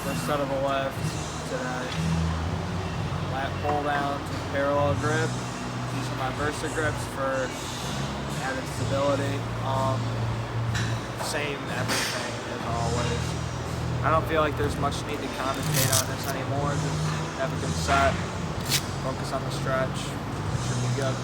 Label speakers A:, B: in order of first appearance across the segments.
A: First set of the lift today. Lat pull downs with parallel grip. These are my Versa grips for added stability. Same everything as always. I don't feel like there's much need to commentate on this anymore. Just have a good set. Focus on the stretch. Should be good.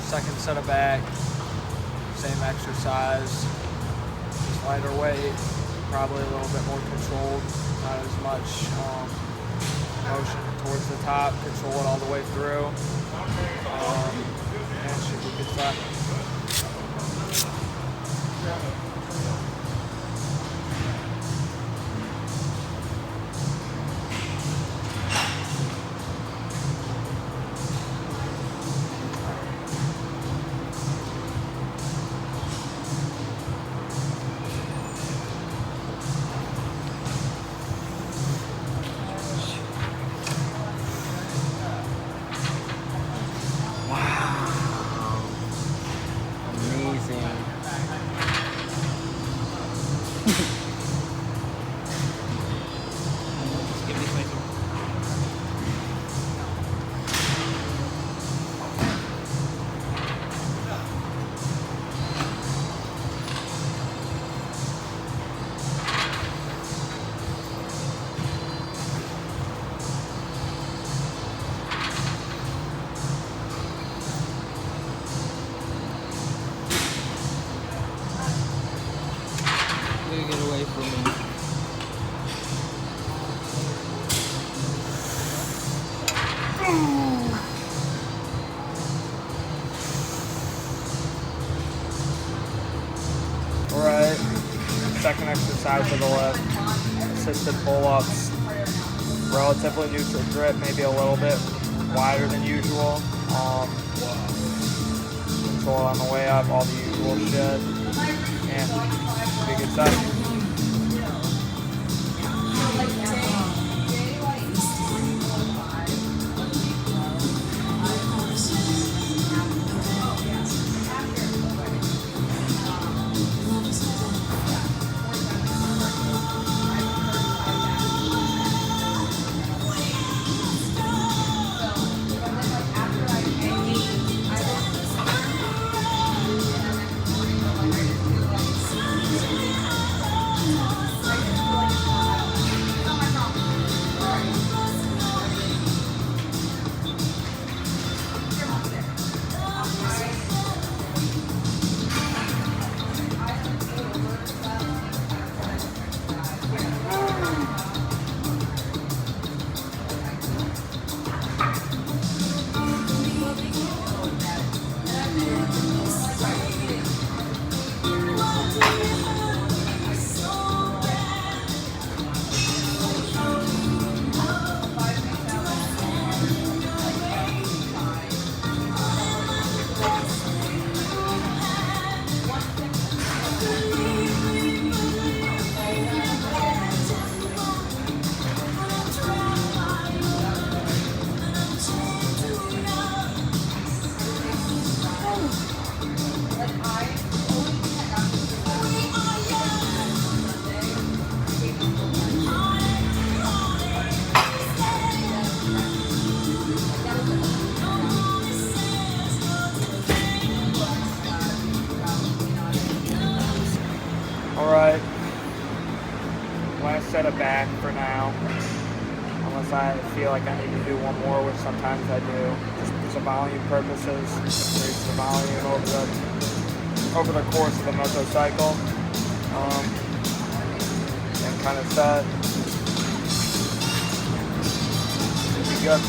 A: Second set of back, same exercise, just lighter weight, probably a little bit more controlled, not as much motion towards the top, control it all the way through, and should be good set.
B: Get away from me.
A: Alright, second exercise of the lift, assisted pull-ups, relatively neutral grip, maybe a little bit wider than usual. Control on the way up, all the usual shit, and be a good set. gonna set it back for now, unless I feel like I need to do one more, which sometimes I do, just because of volume purposes. Increase the volume over the course of the mesocycle, and kind of set. Be good.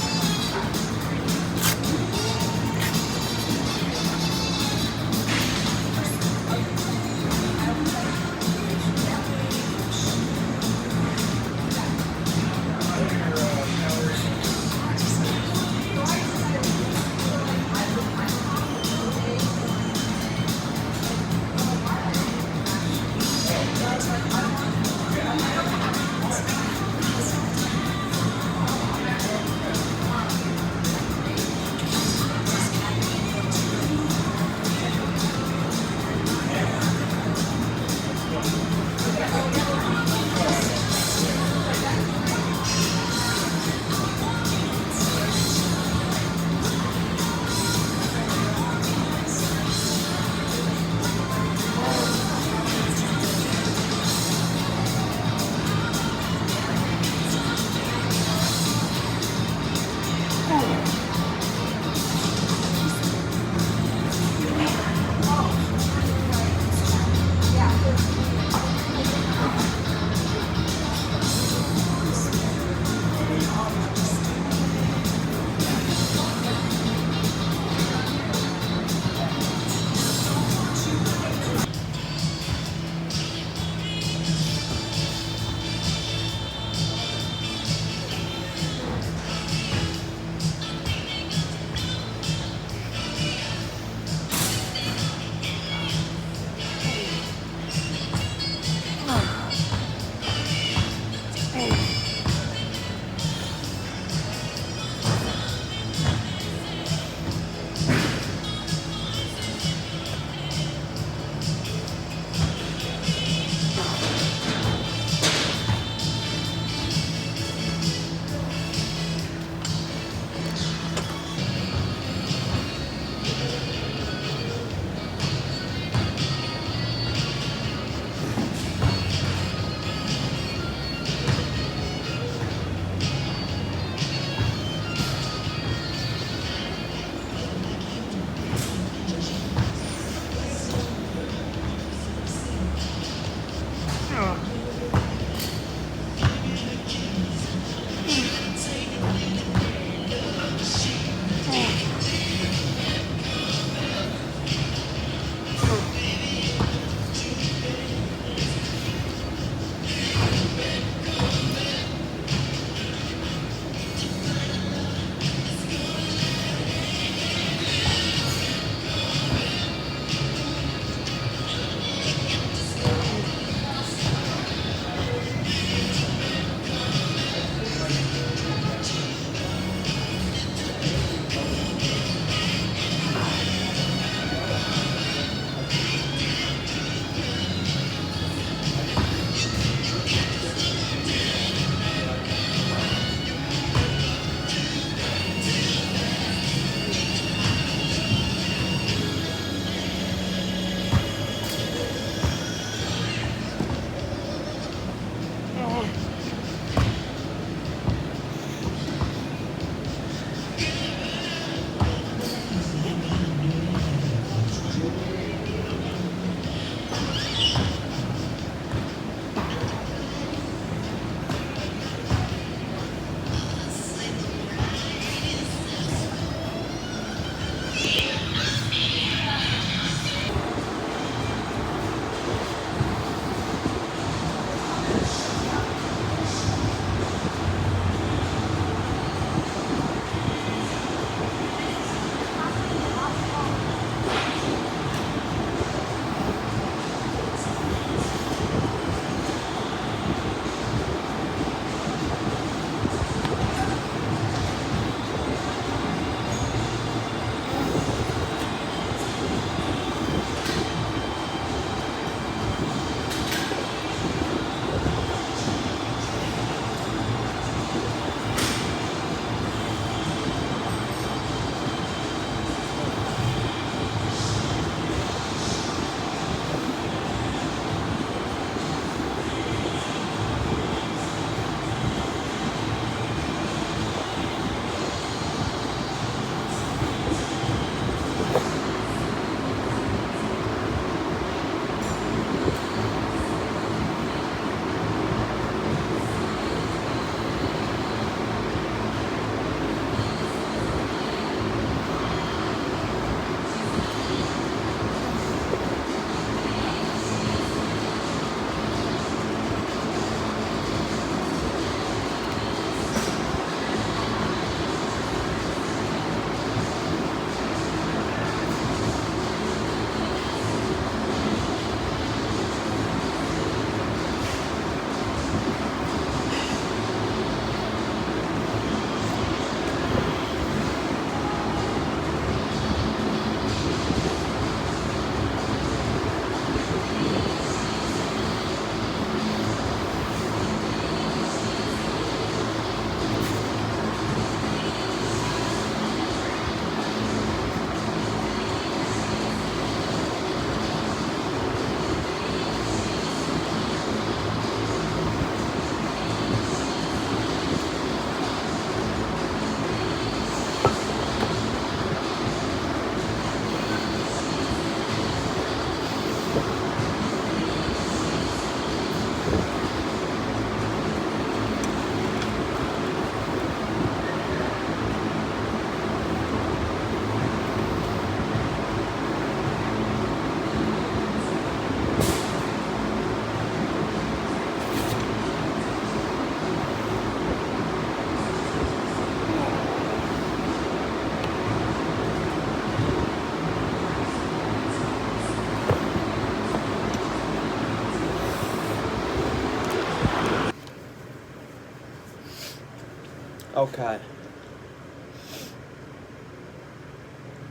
B: Okay.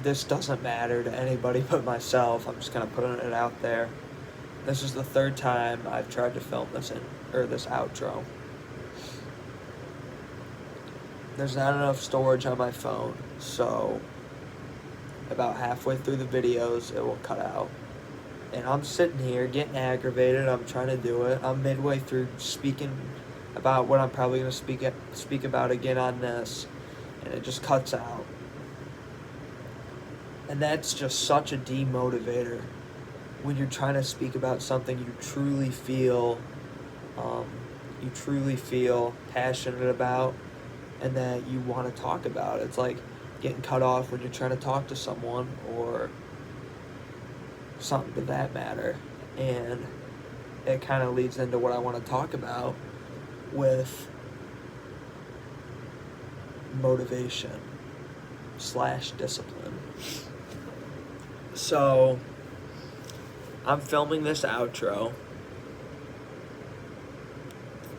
B: This doesn't matter to anybody but myself. I'm just kind of putting it out there. This is the third time I've tried to film this this outro. There's not enough storage on my phone, so about halfway through the videos it will cut out. And I'm sitting here getting aggravated. I'm trying to do it. I'm midway through speaking about what I'm probably going to speak about again on this, and it just cuts out. And that's just such a demotivator when you're trying to speak about something you truly feel passionate about and that you want to talk about. It's like getting cut off when you're trying to talk to someone or something to that matter. And it kind of leads into what I want to talk about with motivation / discipline. So I'm filming this outro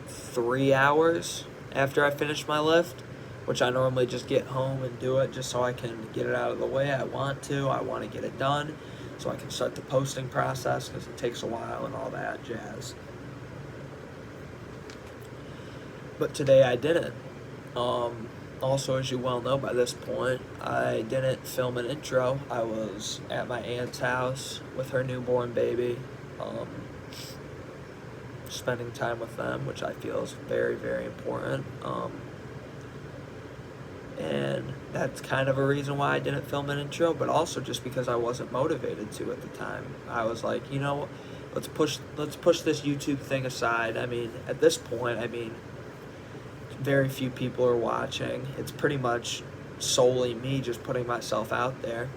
B: 3 hours after I finish my lift, which I normally just get home and do it just so I can get it out of the way. I want to get it done so I can start the posting process because it takes a while and all that jazz. But today I didn't. Also, as you well know by this point, I didn't film an intro. I was at my aunt's house with her newborn baby, spending time with them, which I feel is very, very important. And that's kind of a reason why I didn't film an intro, but also just because I wasn't motivated to at the time. I was like, let's push this YouTube thing aside. I mean, at this point, very few people are watching. It's pretty much solely me just putting myself out there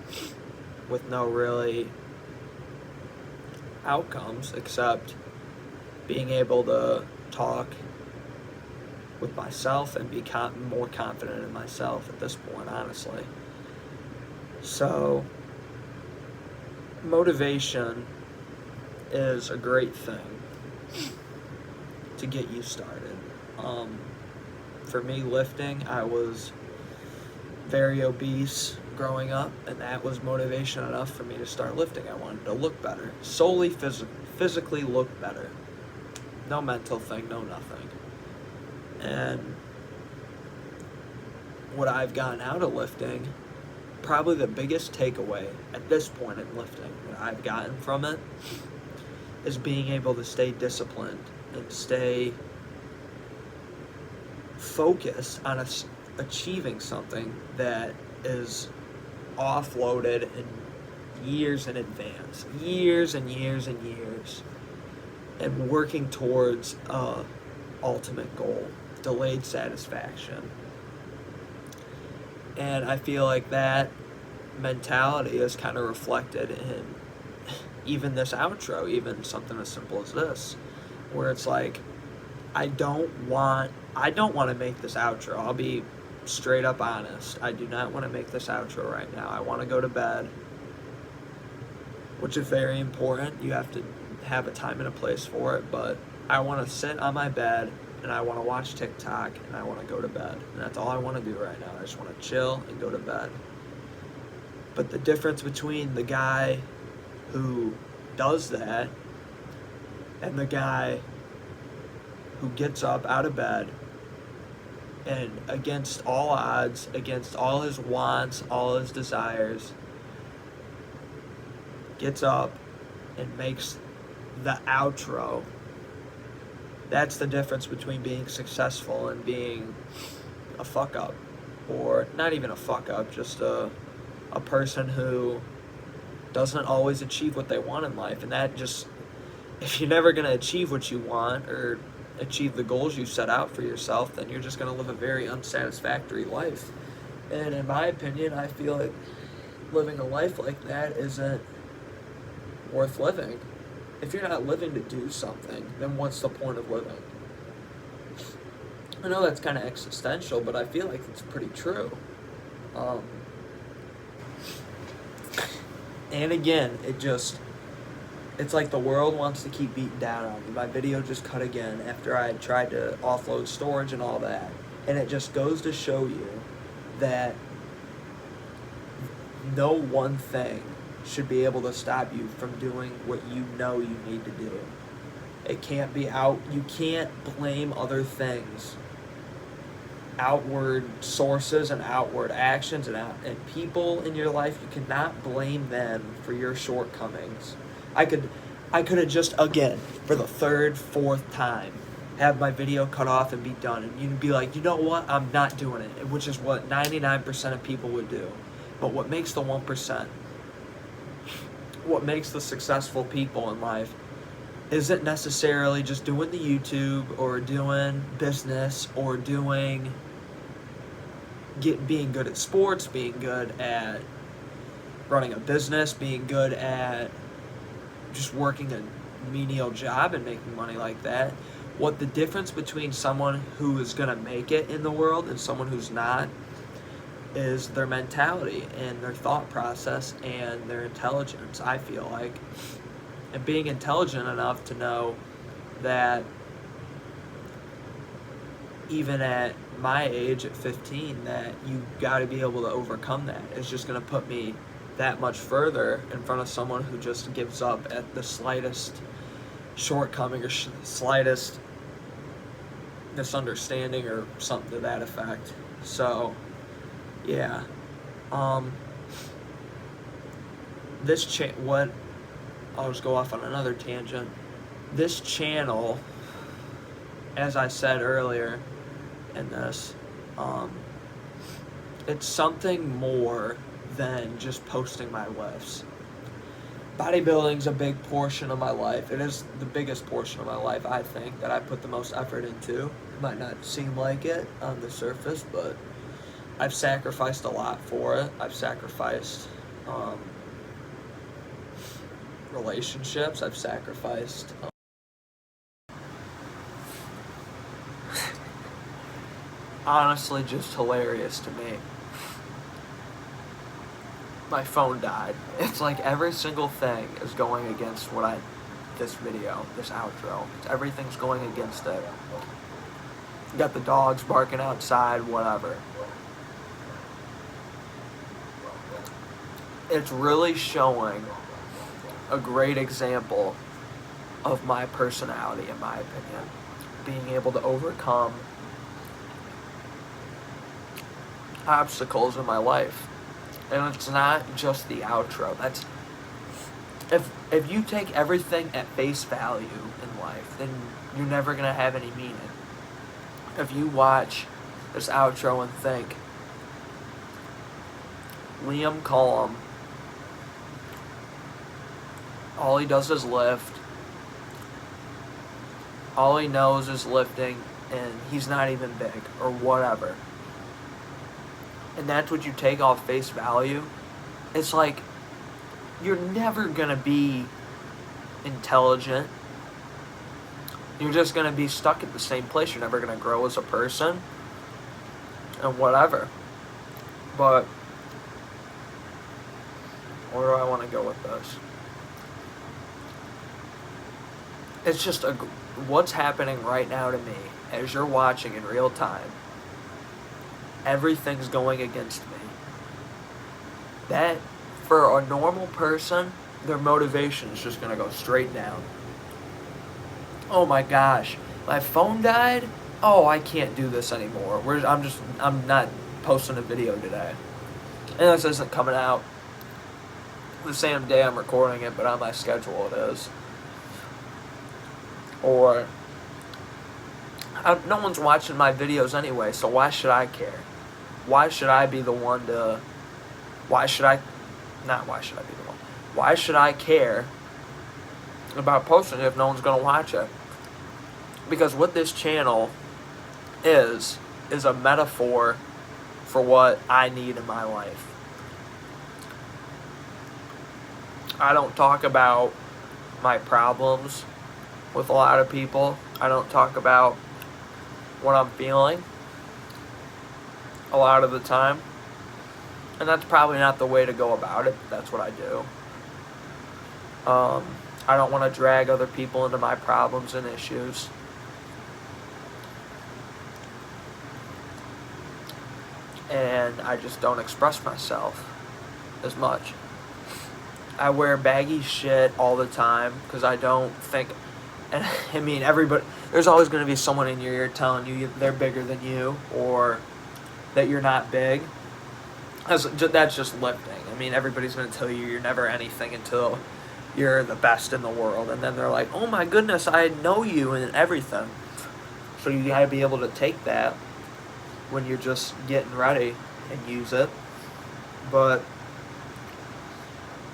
B: with no really outcomes except being able to talk with myself and be more confident in myself at this point, honestly. So motivation is a great thing to get you started. For me, lifting, I was very obese growing up, and that was motivation enough for me to start lifting. I wanted to look better, solely physically look better. No mental thing, no nothing. And what I've gotten out of lifting, probably the biggest takeaway at this point in lifting that I've gotten from it is being able to stay disciplined and stay focused on achieving something that is offloaded in years in advance, years and years and years, and working towards a ultimate goal, delayed satisfaction. And I feel like that mentality is kind of reflected in even this outro, even something as simple as this, where it's like, I don't want to make this outro. I'll be straight up honest. I do not want to make this outro right now. I want to go to bed, which is very important. You have to have a time and a place for it, but I want to sit on my bed and I want to watch TikTok and I want to go to bed. And that's all I want to do right now. I just want to chill and go to bed. But the difference between the guy who does that and the guy who gets up out of bed and against all odds, against all his wants, all his desires, gets up and makes the outro. That's the difference between being successful and being a fuck up, or not even a fuck up, just a person who doesn't always achieve what they want in life. And that just, if you're never going to achieve what you want or achieve the goals you set out for yourself, then you're just going to live a very unsatisfactory life. And in my opinion, I feel like living a life like that isn't worth living. If you're not living to do something, then what's the point of living? I know that's kind of existential, but I feel like it's pretty true. And again, it's like the world wants to keep beating down on me. My video just cut again after I tried to offload storage and all that. And it just goes to show you that no one thing should be able to stop you from doing what you know you need to do. It can't be you can't blame other things, outward sources and outward actions and people in your life. You cannot blame them for your shortcomings. I could have just, again, for the third, fourth time, have my video cut off and be done, and you'd be like, you know what, I'm not doing it, which is what 99% of people would do. But what makes the 1%, what makes the successful people in life, isn't necessarily just doing the YouTube or doing business or being good at sports, being good at running a business, being good at just working a menial job and making money like that. What the difference between someone who is going to make it in the world and someone who's not is their mentality and their thought process and their intelligence, I feel like. And being intelligent enough to know that even at my age, at 15, that you got to be able to overcome that. It's just going to put me that much further in front of someone who just gives up at the slightest shortcoming or slightest misunderstanding or something to that effect. So, yeah. I'll just go off on another tangent. This channel, as I said earlier in this, it's something more than just posting my lifts. Bodybuilding's a big portion of my life. It is the biggest portion of my life, I think, that I put the most effort into. It might not seem like it on the surface, but I've sacrificed a lot for it. I've sacrificed relationships. I've sacrificed honestly, just hilarious to me. My phone died. It's like every single thing is going against this video, this outro. Everything's going against it. You got the dogs barking outside, whatever. It's really showing a great example of my personality, in my opinion. Being able to overcome obstacles in my life. And it's not just the outro. That's if you take everything at face value in life, then you're never gonna have any meaning. If you watch this outro and think, Liam Cullum, all he does is lift. All he knows is lifting, and he's not even big, or whatever. And that's what you take off face value. It's like, you're never gonna be intelligent. You're just gonna be stuck at the same place. You're never gonna grow as a person, and whatever. But where do I want to go with this? It's just what's happening right now to me as you're watching in real time. Everything's going against me. That, for a normal person, their motivation is just going to go straight down. Oh my gosh, my phone died? Oh, I can't do this anymore. I'm not posting a video today. And this isn't coming out the same day I'm recording it, but on my schedule it is. Or, no one's watching my videos anyway, so why should I care? Why should I be the one to... Why should I care about posting it if no one's going to watch it? Because what this channel is a metaphor for what I need in my life. I don't talk about my problems with a lot of people. I don't talk about what I'm feeling a lot of the time. And that's probably not the way to go about it, but that's what I do. I don't want to drag other people into my problems and issues. and I just don't express myself as much. I wear baggy shit all the time because I don't think, and I mean, everybody, there's always going to be someone in your ear telling you they're bigger than you or that you're not big. That's just lifting. I mean, everybody's going to tell you you're never anything until you're the best in the world. And then they're like, oh my goodness, I know you and everything. So you got to be able to take that when you're just getting ready and use it. But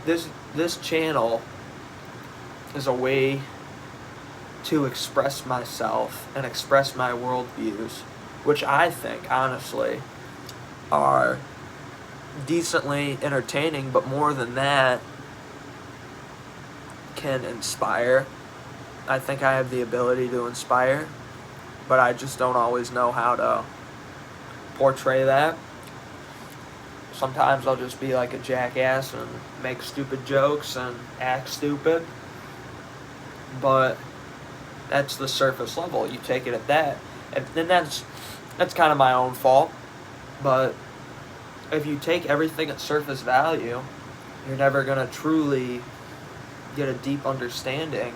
B: this channel is a way to express myself and express my worldviews, which I think, honestly, are decently entertaining, but more than that, can inspire. I think I have the ability to inspire, but I just don't always know how to portray that. Sometimes I'll just be like a jackass and make stupid jokes and act stupid, but that's the surface level. You take it at that, and then that's kind of my own fault. But if you take everything at surface value, you're never gonna truly get a deep understanding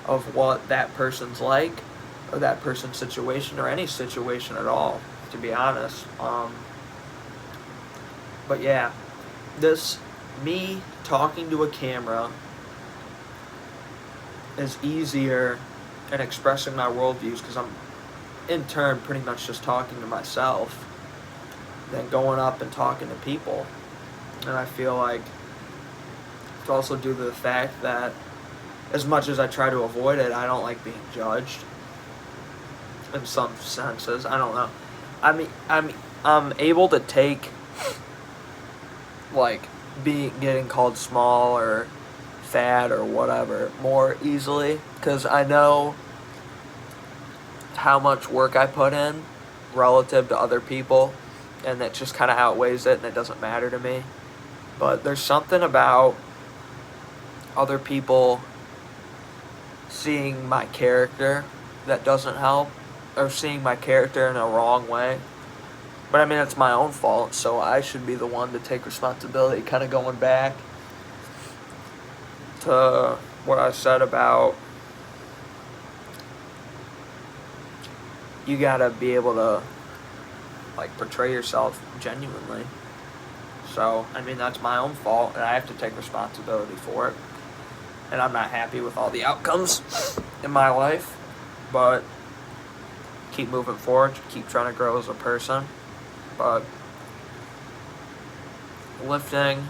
B: of what that person's like, or that person's situation, or any situation at all, to be honest. But yeah, me talking to a camera is easier in expressing my worldviews because I'm, in turn, pretty much just talking to myself than going up and talking to people. And I feel like it's also due to the fact that as much as I try to avoid it, I don't like being judged in some senses. I don't know. I mean, I'm able to take like getting called small or fat or whatever more easily because I know how much work I put in relative to other people, and that just kind of outweighs it, and it doesn't matter to me. But there's something about other people seeing my character that doesn't help, or seeing my character in a wrong way. But I mean, it's my own fault, so I should be the one to take responsibility. Kind of going back to what I said about you gotta be able to like portray yourself genuinely. So, I mean, that's my own fault, and I have to take responsibility for it. And I'm not happy with all the outcomes in my life, but keep moving forward, keep trying to grow as a person. But lifting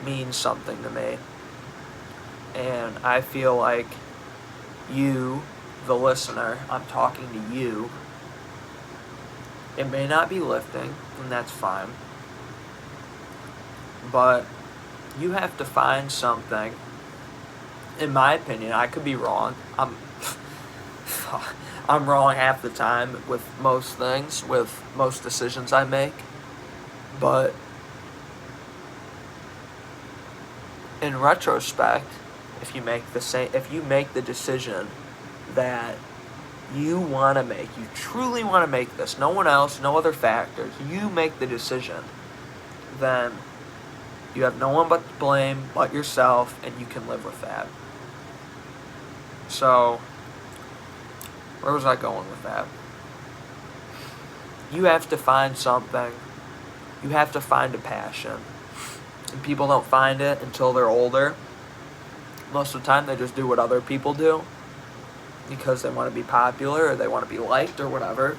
B: means something to me. And I feel like you, the listener, I'm talking to you. It may not be lifting, and that's fine. But you have to find something. In my opinion, I could be wrong. I'm wrong half the time with most things, with most decisions I make. But in retrospect, if you make the decision that you want to make, you truly want to make this, no one else, no other factors, you make the decision, then you have no one but to blame but yourself, and you can live with that. So, where was I going with that? You have to find something. You have to find a passion. And people don't find it until they're older. Most of the time, they just do what other people do because they want to be popular or they want to be liked or whatever.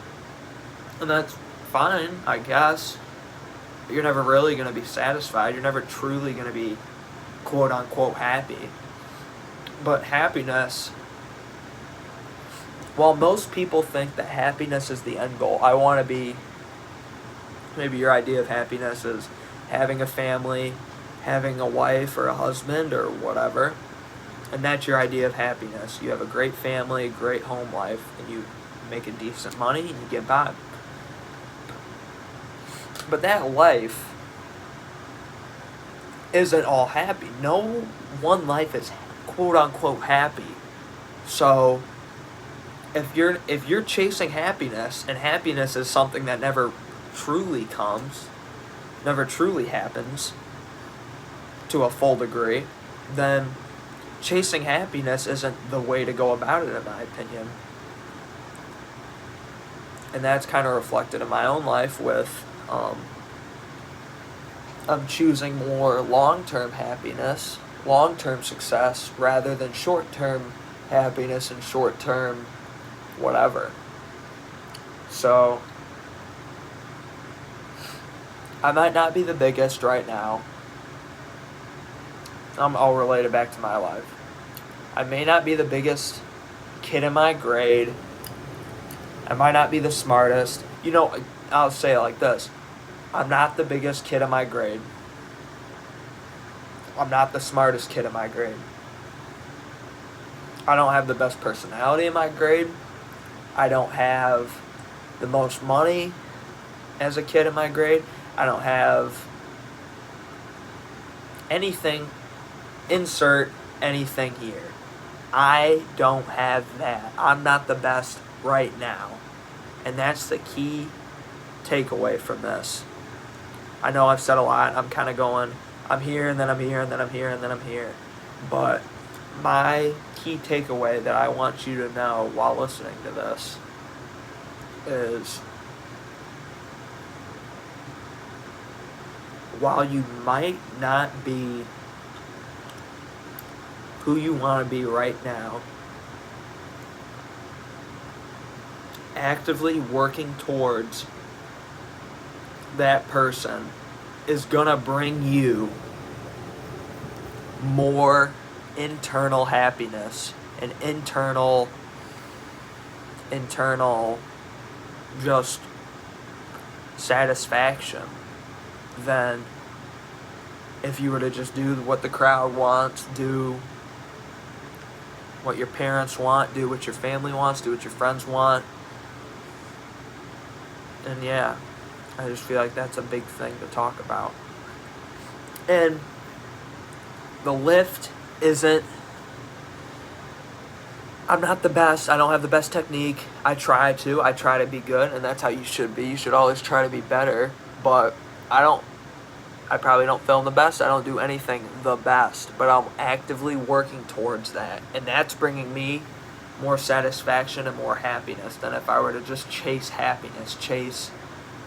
B: And that's fine, I guess. But you're never really going to be satisfied. You're never truly going to be quote-unquote happy. But happiness, while most people think that happiness is the end goal, I want to be, maybe your idea of happiness is having a family, having a wife or a husband or whatever, and that's your idea of happiness. You have a great family, a great home life, and you make a decent money and you get by. But that life isn't all happy. No one life is quote-unquote happy. So if you're chasing happiness, and happiness is something that never truly comes, never truly happens to a full degree, then chasing happiness isn't the way to go about it, in my opinion. And that's kind of reflected in my own life with I'm choosing more long-term happiness, long-term success, rather than short-term happiness and short-term whatever. So I might not be the biggest right now. I'll relate it back to my life. I may not be the biggest kid in my grade. I might not be the smartest. I'll say it like this. I'm not the biggest kid in my grade. I'm not the smartest kid in my grade. I don't have the best personality in my grade. I don't have the most money as a kid in my grade. I don't have anything. Insert anything here. I don't have that. I'm not the best right now. And that's the key takeaway from this. I know I've said a lot. I'm kind of going, I'm here, and then I'm here, and then I'm here, and then I'm here. But my key takeaway that I want you to know while listening to this is, while you might not be who you want to be right now, actively working towards that person is gonna bring you more internal happiness and internal just satisfaction than if you were to just do what the crowd wants, do what your parents want, do what your family wants, do what your friends want. And yeah, I just feel like that's a big thing to talk about. And the lift isn't, I'm not the best. I don't have the best technique. I try to be good, and that's how you should be. You should always try to be better. But I probably don't film the best. I don't do anything the best, but I'm actively working towards that. And that's bringing me more satisfaction and more happiness than if I were to just chase happiness, chase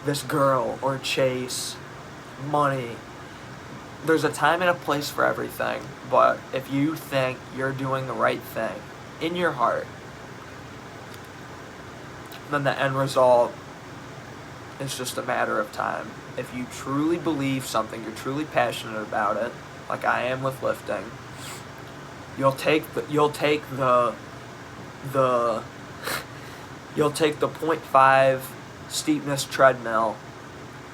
B: this girl, or chase money. There's a time and a place for everything, but if you think you're doing the right thing in your heart, then the end result is just a matter of time. If you truly believe something, you're truly passionate about it, like I am with lifting, you'll take the 0.5 steepness treadmill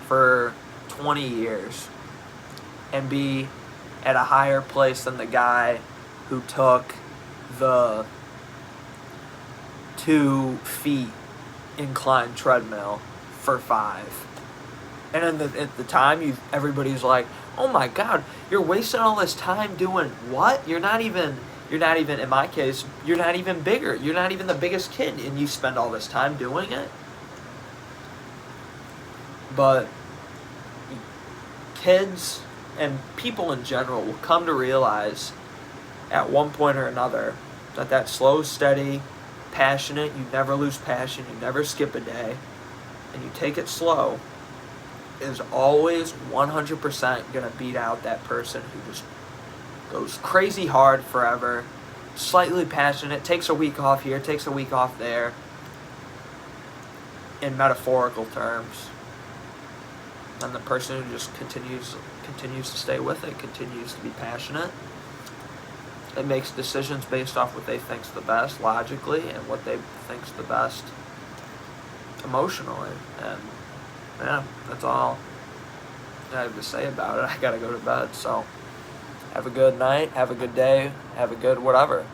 B: for 20 years and be at a higher place than the guy who took the 2 feet inclined treadmill for 5. And at the time, everybody's like, oh my God, you're wasting all this time doing what? You're not even, in my case, you're not even bigger. You're not even the biggest kid, and you spend all this time doing it. But kids and people in general will come to realize at one point or another that slow, steady, passionate, you never lose passion, you never skip a day, and you take it slow, is always 100% going to beat out that person who just goes crazy hard forever, slightly passionate, takes a week off here, takes a week off there, in metaphorical terms. And the person who just continues to stay with it, continues to be passionate, and makes decisions based off what they think's the best logically and what they think's the best emotionally. And yeah, that's all I have to say about it. I gotta go to bed, so have a good night, have a good day, have a good whatever.